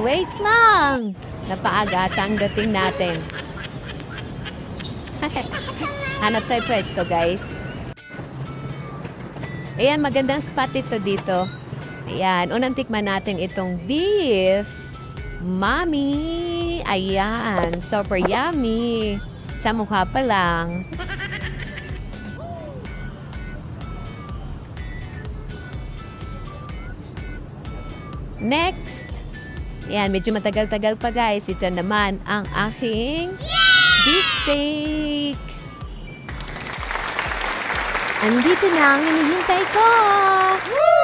Wait lang! Napaaga ata ang dating natin. Hanap tayo pwesto, guys. Ayan, magandang spot ito dito. Ayan, unang tikman natin itong beef. Mommy! Ayan, super yummy. Sa mukha pa lang. Next! Ayan, medyo matagal-tagal pa guys. Ito naman ang aking beef steak. Andito na ang hinihintay ko. Woo!